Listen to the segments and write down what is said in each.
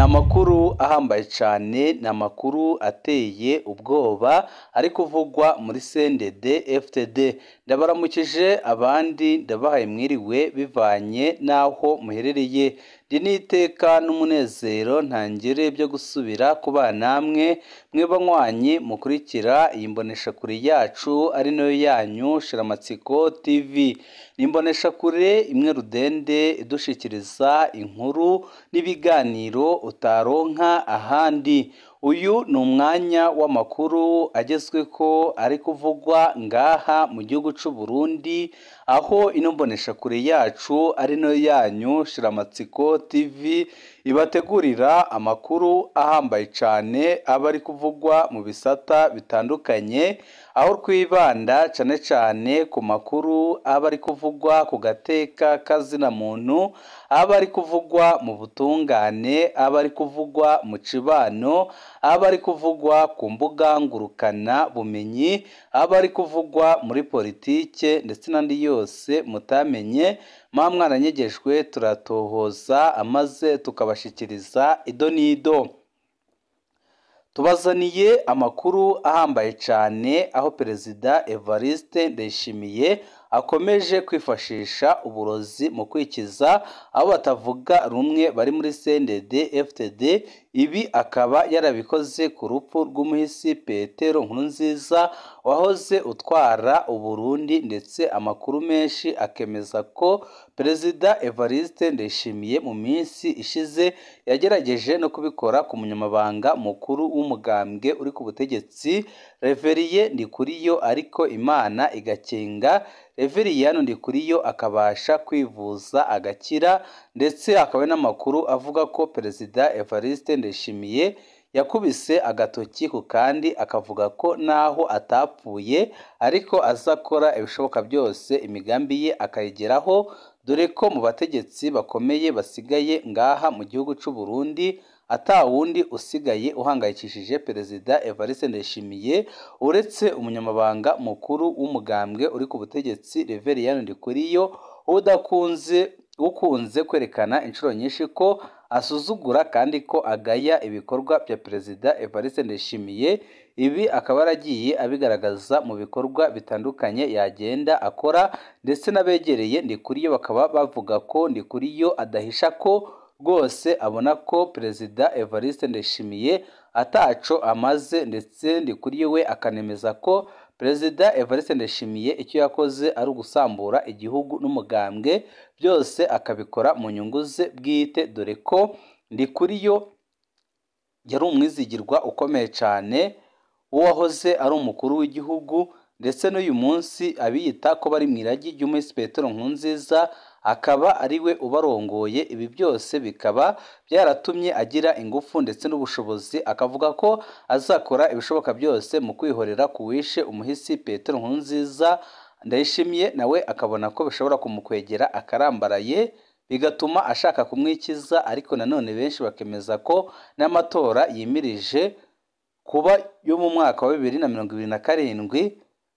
amakuru ahambaye cyane, ni amakuru ateye ubwoba ari kuvugwa muri CNDD FDD. Ndabaramukije abandi ndabahaye mwiriwe bivanye n'aho muherereye. Ndi n'iteka n'umunezero ntangere byo gusubira kubana namwe mwe banywanyi mukurikira iyi mboneshakure yacu ari nayo yanyu Shiramatsiko TV. Ni imboneshakure imwe rudende idushikiriza inkuru n'ibiganiro utaronka ahandi. Uyu ni umwanya w'amakuru agezweko ari kuvugwa ngaha mu gihugu cy'u Burundi, aho ino mboneshakure yacu ari nayo yanyu Shiramatsiko TV ibategurira amakuru ahambaye cyane aba ari kuvugwa mu bisata bitandukanye, aho twibanda cyane cyane ku makuru aba ari kuvugwa ku gateka kazina muntu, aba ari kuvugwa mu butungane, aba ari kuvugwa mu cibano, aba ari kuvugwa ku mbuga ngurukana bumenyi, aba ari kuvugwa muri politike ndetse n'andi yose mutamenye. Mwaranyegejwe turatohoza amaze tukabashikiriza ido n'ido. Tubazaniye amakuru ahambaye cyane, aho Perezida Evariste Ndayishimiye akomeje kwifashisha uburozi mu kwikiza abo batavuga rumwe bari muri CNDD FDD. Ibi akaba yarabikoze ku rupfu rw'umuhisi Petero Nkurunziza wahoze utwara Uburundi, ndetse amakuru menshi akemeza ko Perezida Evariste Ndayishimiye mu minsi ishize yagerageje no kubikora ku munyamabanga mukuru w'umugambwe uri ku butegetsi Reveriye Ndikuriyo, ariko Imana igakinga Reveriyano Ndikuriyo akabasha kwivuza agakira, ndetse hakaba n'amakuru avuga ko Perezida Evariste Ndayishimiye yakubise agatoki ku kandi akavuga ko naho atapfuye ariko azakora ibishoboka byose imigambi ye akayigeraho, dore ko mu bategetsi bakomeye basigaye ngaha mu gihugu cy'u Burundi atawundi usigaye uhangayikishije Perezida Evariste Ndayishimiye uretse umunyamabanga mukuru w'umugambwe uri ku butegetsi Reveriyano Ndikuriyo, ukunze kwerekana inshuro nyinshi ko asuzugura kandi ko agaya ibikorwa bya Perezida Evariste Ndayishimiye. Ibi akaba yaragiye abigaragaza mu bikorwa bitandukanye yagenda akora, ndetse n'abegereye Ndikuriyo bakaba bavuga ko Ndikuriyo adahisha ko rwose abona ko Perezida Evariste Ndayishimiye ataco amaze, ndetse Ndikuriyo we akanemeza ko Perezida Evariste Ndayishimiye icyo yakoze ari ugusambura igihugu n'umugambwe, byose akabikora mu nyungu ze bwite, dore ko Ndikuriyo yari umwizigirwa ukomeye cyane uwahoze ari umukuru w'igihugu, ndetse n'uyu munsi abiyita ko bari mu iragi ry'umuhisi Petero Nkurunziza akaba ari we ubarongoye. Ibi byose bikaba byaratumye agira ingufu ndetse n'ubushobozi, akavuga ko azakora ibishoboka byose mu kwihorera ku wishe umuhisi Petero Nkurunziza. Ndayishimiye nawe akabona ko bishobora kumukwegera akarambaraye, bigatuma ashaka kumwikiza, ariko nanone benshi bakemeza ko n'amatora yimirije kuba yo mu mwaka wa 2027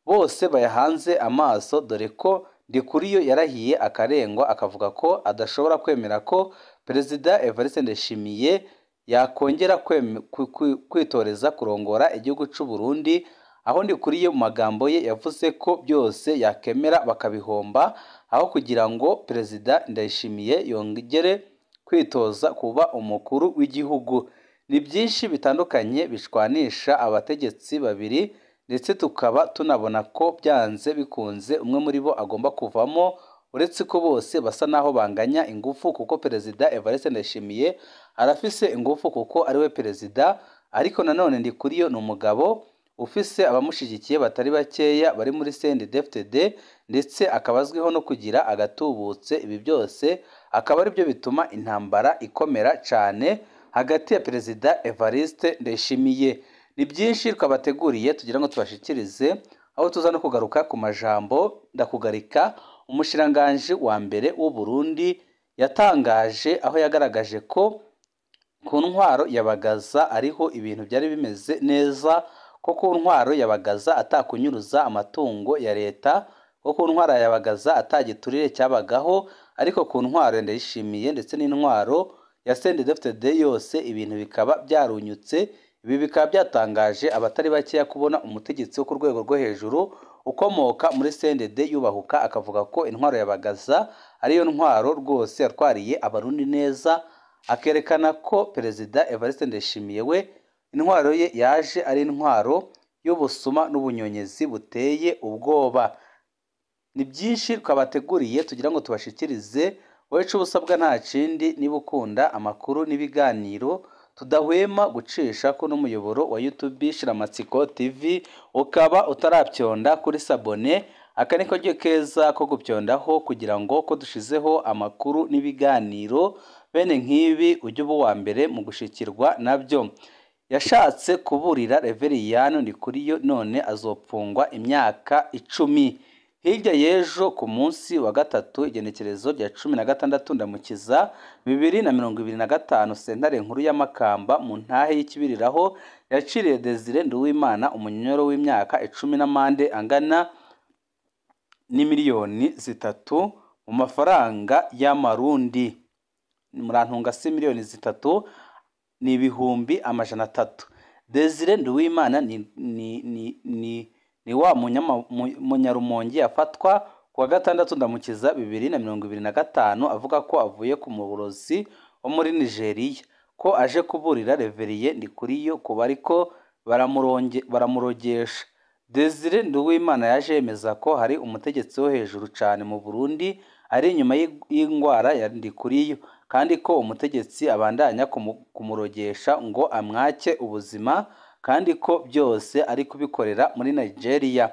bose bayahanze amaso, dore ko Ndikuriyo yarahiye akarengwa akavuga ko adashobora kwemera ko Perezida Evariste Ndayishimiye yakongera kwitoreza kurongora igihugu cy'u Burundi, aho Ndikuriyo mu magambo ye yavuze ko byose yakemera bakabihomba aho kugira ngo Perezida Ndayishimiye yongere kwitoza kuba umukuru w'igihugu. Ni byinshi bitandukanye bishwanisha abategetsi babiri, ndetse tukaba tunabona ko byanze bikunze umwe muri bo agomba kuvamo, uretse ko bose basa naho banganya ingufu, kuko Perezida Evariste Ndayishimiye arafise ingufu kuko ariwe perezida, ariko nanone Ndikuriyo ni umugabo ufise abamushigikiye batari bakeya bari muri CNDD FDD, ndetse akaba azwiho no kugira agatubutse. Ibi byose akaba ari byo bituma intambara ikomera cyane hagati ya Perezida Evariste Ndayishimiye. Ni byinshi twabateguriye tugira ngo tubashikirize, aho tuza no kugaruka ku majambo ndakugarika umushiranganje wa mbere w'u Burundi yatangaje, aho yagaragaje ko ku ntwaro yabagaza ariho ibintu byari bimeze neza, ko ku ntwaro yabagaza atakunyuruza amatungo ya leta, ko ku ntwaro yabagaza atagiturire cyabagaho, ariko ku ntwaro Ndayishimiye ndetse n'intwaro ya CNDD-FDD yose ibintu bikaba byarunyutse. Ibi bikaba byatangaje abatari bakeya kubona umutegetsi wo ku rwego rwo hejuru ukomoka muri CNDD yubahuka akavuga ko intwaro ya Bagaza ariyo ntwaro rwose yatwariye abarundi neza, akerekana ko Perezida Evariste Ndayishimiye we intwaro ye yaje ari intwaro y'ubusuma n'ubunyonyezi buteye ubwoba. Ni byinshi twabateguriye tugira ngo tubashikirize, wowe ico ubusabwa nta kindi, niba ukunda amakuru n'ibiganiro tudahwema gucisha ko n'umuyoboro wa YouTube Shiramatsiko TV, ukaba utarabyonda kuri sabone, aka niko ryo keza ko gupyondaho kugira ngo ko dushizeho amakuru n'ibiganiro bene nk'ibi ujye uba uwa mbere mu gushikirwa nabyo. Yashatse kuburira Reveriyani Ndikuriyo none azopfungwa imyaka 10. Hirya y'ejo ku munsi wa gatatu igenekerezo rya 16 Ndamukiza 2025, sentare nkuru ya Makamba mu ntahe y'ikibiriraho yaciriye Desire Nduwimana umunyoro w'imyaka 10 n'amande angana n'imiliyoni 3 mu mafaranga y'amarundi. Murantunga si miliyoni 3 ni ibihumbi 300. Desire Nduwimana ni wa munyarumongi yafatwa kuwa 6 Ndamukiza 2025 avuga ko avuye ku muburozi wo muri Nigeria, ko aje kuburira Reveriye Ndikuriyo kuba ariko baramurogesha. Desire Nduwimana yaje yemeza ko hari umutegetsi wo hejuru cyane mu Burundi ari inyuma y'ingwara ya Ndikuriyo, kandi ko umutegetsi abandanya kumurogesha ngo amwake ubuzima, kandi ko byose ari kubikorera muri Nigeria.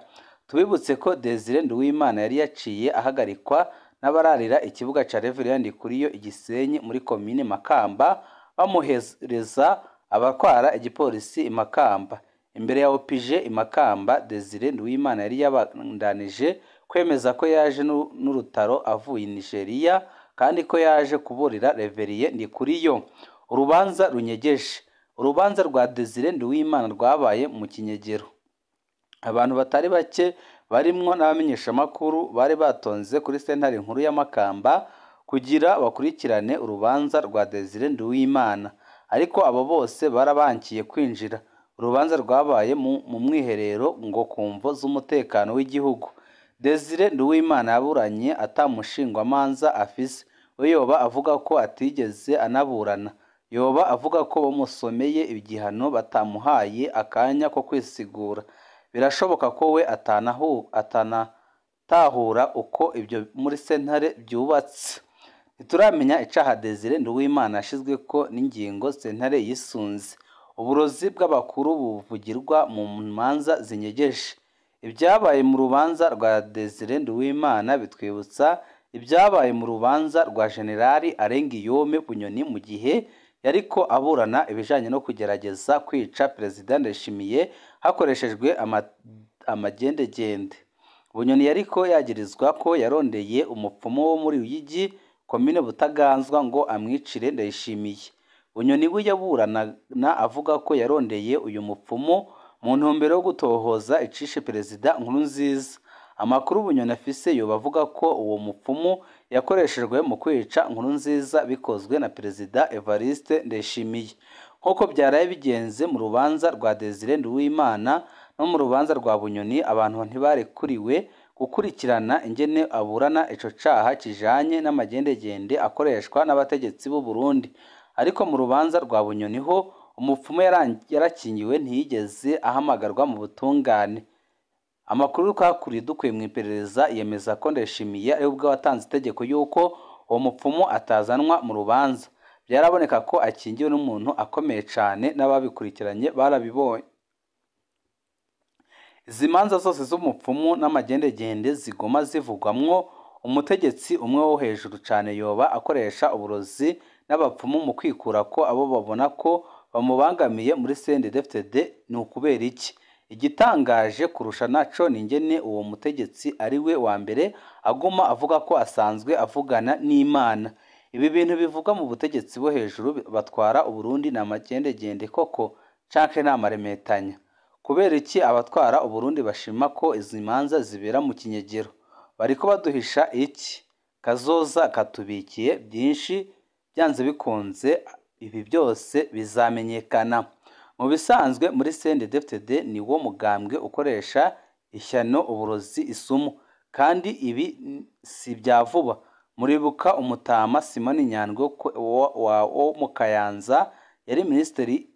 Tubibutse ko Desire Nduwimana yari yaciye ahagarikwa n'abararira ikibuga ca Reverend Ndikuriyo Igisenyi muri komine Makamba, bamuhereza abatwara igipolisi Imakamba. Imbere ya OPG Imakamba, Desire Nduwimana yari yabandanije kwemeza ko yaje n'urutaro avuye Nigeria, kandi ko yaje kuburira Reveriye Ndikuriyo. Urubanza runyegeje. Urubanza rwa Desire Nduwimana rwabaye mu kinyegero. Abantu batari bake barimwo n'abamenyesha makuru bari batonze kuri sentare nkuru ya Makamba kugira bakurikirane urubanza rwa Desire Nduwimana, ariko abo bose barabankiye kwinjira. Urubanza rwabaye mu mwiherero ngo kumvo z'umutekano w'igihugu. Desire Nduwimana yaburanye atamushingwamanza afise. We yoba avuga ko atigeze anaburana. Yoba avuga ko bamusomeye igihano batamuhaye akanya ko kwisigura. Birashoboka ko we atanatahura uko ibyo muri sentare byubatse. Ntituramenya icaha Desire Nduwimana yashizwe ko n'ingingo sentare yisunze. Uburozi bw'abakuru buvugirwa mu manza zinyegeje. Ibyabaye mu rubanza rwa Desire Nduwimana bitwibutsa ibyabaye mu rubanza rwa Generali Arengiyome Bunyoni mu gihe yariko aburana ibijanye no kugerageza kwica Perezida Ndayishimiye hakoreshejwe amagendegende. Bunyoni yariko yagirizwa ko yarondeye umupfumu wo muri Ruyigi komine Butaganzwa ngo amwicire Ndayishimiye. Bunyoni we yaburana avuga ko yarondeye uyu mupfumu mu ntumbero yo gutohoza icishe Perezida Nkurunziza. Amakuru Bunyoni afise yo bavuga ko uwo mupfumu yakoreshejwe mu kwica Nkurunziza bikozwe na Perezida Evariste Ndayishimiye. Nk'uko byaraye bigenze mu rubanza rwa Desire Nduwimana no mu rubanza rwa Bunyoni, abantu ntibarekuriwe gukurikirana ingene aburana ico caha kijanye n'amagendegende akoreshwa n'abategetsi b'u Burundi. Ariko mu rubanza rwa Bunyoni ho umupfumu yarakingiwe ntiyigeze ahamagarwa mu butungane. Amakuru twakuriye dukuye mu iperereza yemeza ko Ndayishimiye ari ubwo watanze itegeko yuko uwo mupfumu atazanwa mu rubanza. Byaraboneka ko akingiwe n'umuntu akomeye cyane, n'ababikurikiranye barabibonye. Izi manza zose z'umupfumu n'amagendegende zigoma zivugwamwo umutegetsi umwe wo hejuru cyane yoba akoresha uburozi n'abapfumu mu kwikura ko abo babona ko bamubangamiye muri CNDD-FDD. ni ukubera iki? Igitangaje kurusha naco ni ingene uwo mutegetsi ari we wa mbere aguma avuga ko asanzwe avugana n'Imana. Ibi bintu bivuga mu butegetsi bo hejuru batwara Uburundi na magendegende koko canke n'amaremetanya? Kubera iki abatwara Uburundi bashima ko izi manza zibera mu kinyegero? Bariko baduhisha iki? Kazoza katubikiye byinshi byanze bikunze ibi byose bizamenyekana. Mu bisanzwe muri CNDD-FDD ni wo mugambwe ukoresha ishyano, uburozi, isumu, kandi ibi si bya vuba. Muribuka umutama Simoni Nyandwi wo mu Kayanza yari minisitiri,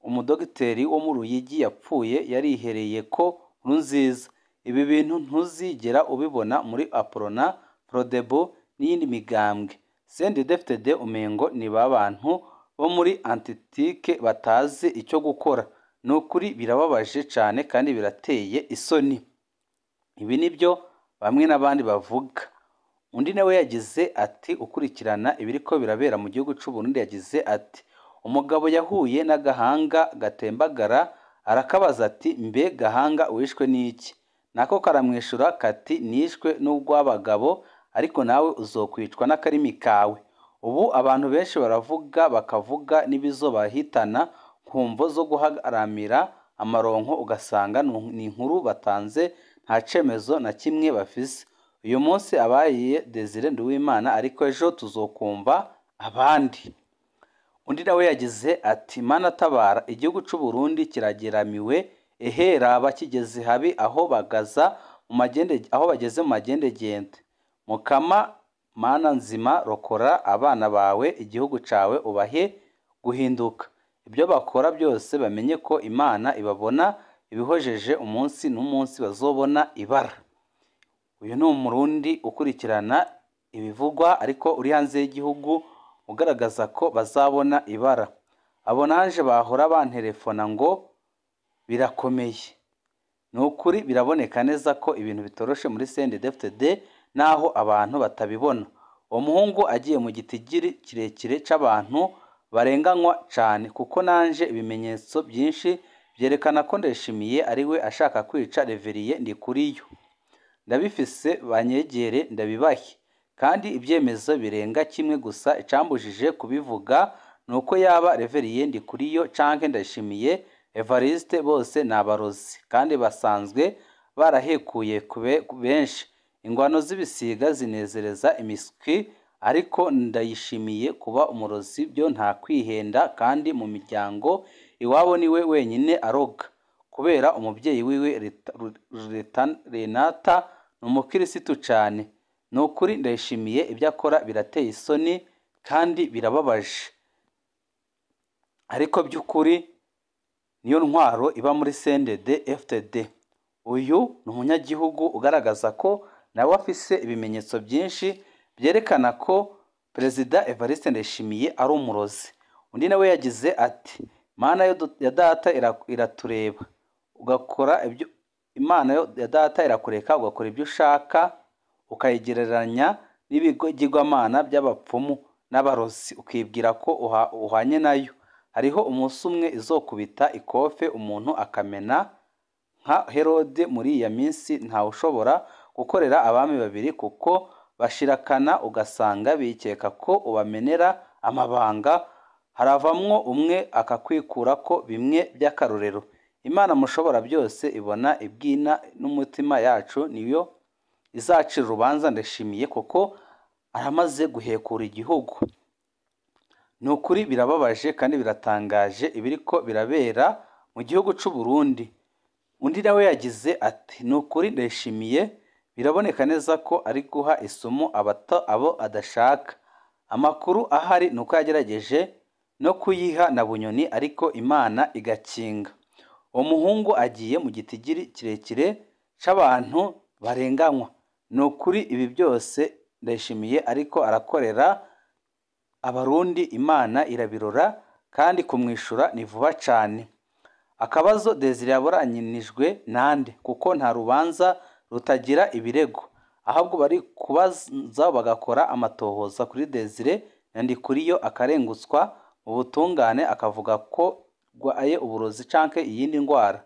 umudogiteri wo mu Ruyigi yapfuye yarihereye ko Nkurunziza. Ibi bintu ntuzigera ubibona muri Aprona, Prodebo n'iyindi migambwe. CNDD-FDD umengo ni babantu bo muri antitike batazi icyo gukora. Ni ukuri birababaje cyane kandi birateye isoni. Ibi nibyo bamwe n'abandi bavuga. Undi nawe yagize ati ukurikirana ibiriko birabera mu gihugu cy'u Burundi, yagize ati umugabo yahuye n'agahanga gatembagara arakabaza ati mbe gahanga wishwe n'iki? Nako karamwishura kati nishwe n'ubw'abagabo, ariko nawe uzokwicwa n'akarimi kawe. Ubu abantu benshi baravuga bakavuga n'ibizobahitana nkumvo zo guharamira amaronko, ugasanga ni inkuru batanze nta cemezo na kimwe bafise. Uyu munsi abaye Desire Nduwimana, ariko ejo tuzokumva abandi. Undi nawe yagize ati mana tabara, igihugu cy'u Burundi kirageramiwe, ehera bakigeze habi aho bageze mu magendegende. Mukama mana nzima, rokora abana bawe, igihugu cawe ubahe guhinduka. Ibyo bakora byose bamenye ko Imana ibabona ibihojeje, umunsi n'umunsi bazobona ibara. Uyu ni umurundi ukurikirana ibivugwa ariko uri hanze y'igihugu, ugaragaza ko bazabona ibara. Abo nanje bahora bantelefona ngo birakomeye. Ni ukuri biraboneka neza ko ibintu bitoroshe muri CNDD-FDD naho abantu batabibona. Uwo muhungu agiye mu gitigiri kirekire c'abantu barenganywa cyane, kuko nanje ibimenyetso byinshi byerekana ko Ndayishimiye ari we ashaka kwica Reveriye Ndikuriyo. Ndabifise banyegere ndabibahe, kandi ibyemezo birenga kimwe gusa. Icambujije kubivuga nuko yaba Reveriye Ndikuriyo canke Ndayishimiye Evariste, bose n'abarozi kandi basanzwe barahekuye benshi. Ingwano z'ibisiga zinezereza imiswi, ariko Ndayishimiye kuba umurozi byo nta kwihenda, kandi mu miryango iwabo niwe wenyine aroga, kubera umubyeyi wiwe Renata ni umukirisitu cyane. Ni ukuri Ndayishimiye ibyo akora birateye isoni kandi birababaje, ariko by'ukuri niyo ntwaro iba muri CNDD-FDD. Uyu ni umunyagihugu ugaragaza ko nawe afise ibimenyetso byinshi byerekana ko Perezida Evariste Ndayishimiye ari umurozi. Undi nawe yagize ati Imana ya data iratureba ugakora ibyo, Imana ya data irakureka ugakora ibyo ushaka, ukayigereranya n'ibigirwamana by'abapfumu n'abarozi, ukibwira ko uhanye nayo. Hariho umunsi umwe izokubita ikofe umuntu akamena nka Herode. Muri iya minsi ntawe ushobora gukorera abami babiri, kuko bashirakana ugasanga bikeka ko ubamenera amabanga, haravamwo umwe akakwikura ko bimwe by'akarorero. Imana mushobora byose ibona ibwina n'umutima yacu, niyo izacira urubanza Ndayishimiye kuko aramaze guhekura igihugu. Ni ukuri birababaje kandi biratangaje ibiriko birabera mu gihugu cy'u Burundi. Undi nawe yagize ati ni ukuri Ndayishimiye biraboneka neza ko ari guha isomo abo adashaka. Amakuru ahari ni uko yagerageje no kuyiha na bunyoni, ariko Imana igakinga. Uwo muhungu agiye mu gitigiri kirekire c'abantu barenganywa. Ni ukuri ibi byose Ndayishimiye ariko arakorera abarundi, Imana irabirora kandi kumwishura ni vuba cyane. Akabazo Desire yaburanyirijwe nande? Kuko nta rubanza rutagira ibirego, ahubwo bari kubaza bagakora amatohoza kuri Desire Ndikuriyo, akarengutswa mu butungane akavuga ko rwaye uburozi canke iyindi ndwara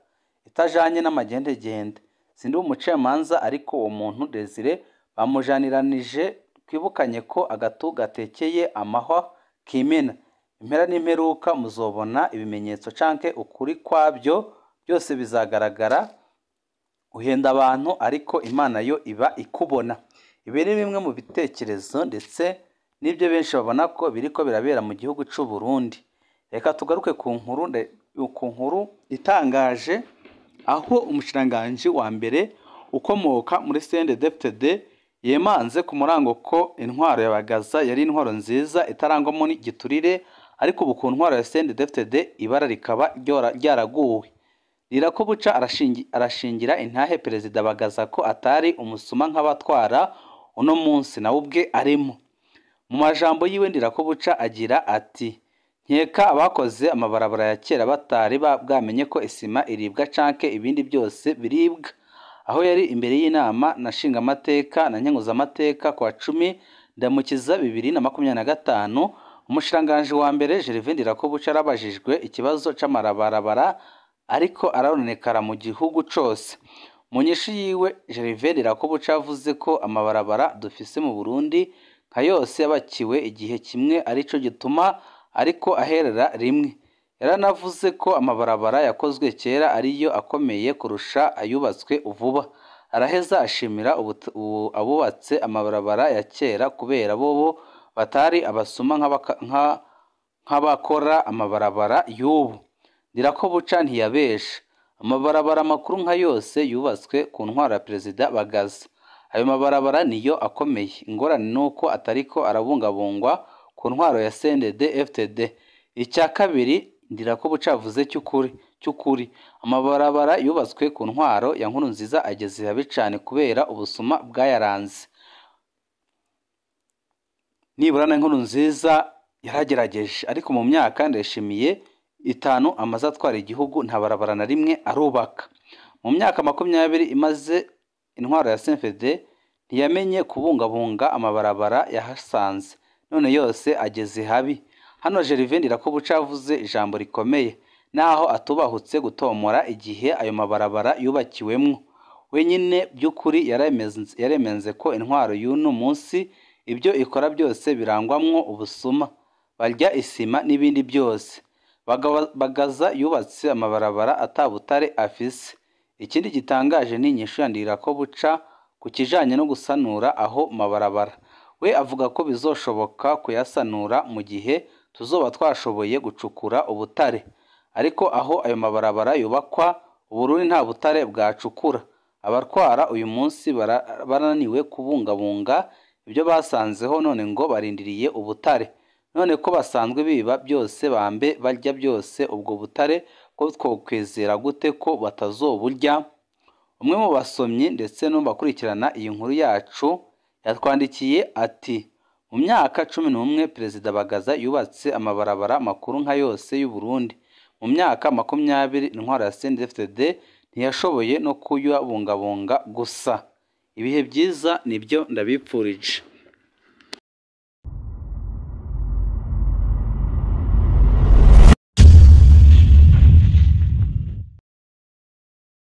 itajanye n'amagendegende. Sindi umucamanza, ariko uwo muntu Desire bamujaniranije. Twibukanye ko agatu gatekeye amahwa kimena. Impera n'imperuka muzobona ibimenyetso canke ukuri kwabyo byose bizagaragara. Uhenda abantu, ariko Imana yo iba ikubona. Ibi ni bimwe mu bitekerezo ndetse n'ibyo benshi babona ko biriko birabera mu gihugu c'u Burundi. Reka tugaruke ku nkuru itangaje aho umushikiranganji wa mbere ukomoka muri CNDD-FDD yemanze ku murango ko intwaro ya Bagaza yari intwaro nziza itarangwamo n'igiturire, ariko ubu ku ntwaro ya CNDD-FDD ibara rikaba ryaraguwe. Ndirakobuca arashingira intahe Perezida Bagaza ko atari umusuma nk'abatwara uno munsi nawe ubwe arimo. Mu majambo yiwe Ndirakobuca agira ati: nkeka abakoze amabarabara ya kera batari bwamenye ko isima iribwa canke ibindi byose biribwa. Aho yari imbere y'inama na nshingamateka na nkenguzamateka kwa 10 Ndamukiza 2025, umushikiranganji wa mbere Gervais Ndirakobuca arabajijwe ikibazo c'amarabarabara ariko arononekara mu gihugu cose. Mu nyishu yiwe Gervais Ndirakobuca yavuze ko amabarabara dufise mu Burundi nka yose yabakiwe igihe kimwe arico gituma ariko aherera rimwe. Yaranavuze ko amabarabara yakozwe kera ariyo akomeye kurusha ayubatswe vuba. Araheza ashimira abubatse amabarabara ya kera kubera bobo batari abasuma nk'abakora amabarabara y'ubu. Ndirakobuca ntiyabesha. Amabarabara makuru nka yose yubatswe ku ntwaro ya Perezida Bagaza. Ayo mabarabara niyo akomeye. Ingorane nuko atariko arabungabungwa ku ntwaro ya CNDD-FDD. Icya kabiri Ndirakobuca yavuze cy'ukuri amabarabara yubatswe ku ntwaro ya Nkurunziza ageze habi cyane kubera ubusuma bwayaranze. Nibura na Nkurunziza yaragerageje, ariko mu myaka Ndayishimiye 5 amaze atwara igihugu nta barabara na rimwe arubaka. Mu myaka 20 imaze intwaro ya CNDD ntiyamenye kubungabunga amabarabara yahasanze, none yose ageze habi. Hano Gervais Ndirakobuca yavuze ijambo rikomeye, naho atubahutse gutomora igihe ayo mabarabara yubakiwemwo. Wenyine by'ukuri yaremenze ko intwaro y'uno munsi ibyo ikora byose birangwamwo ubusuma, barya isima n'ibindi byose. Bagaza yubatse amabarabara atabutare afise. Ikindi gitangaje ni inyishu ya Ndirakobuca ku kijanye no gusanura aho mabarabara. We avuga ko bizoshoboka kuyasanura mu gihe tuzoba twashoboye gucukura ubutare, ariko aho ayo mabarabara yubakwa Uburundi nta butare bwacukura. Abatwara uyu munsi barananiwe kubungabunga ibyo basanzeho, none ngo barindiriye ubutare. None ko basanzwe biba byose bambe barya byose, ubwo butare ko twokwizera gute ko batazoburya? Umwe mu basomyi ndetse no bakurikirana iyi nkuru yacu yatwandikiye ati: mu myaka 11 Perezida Bagaza yubatse amabarabara makuru nka yose y'u Burundi. Mu myaka 20 intwaro ya CNDD-FDD ntiyashoboye no kuyabungabunga gusa. Ibihe byiza nibyo ndabipfurije.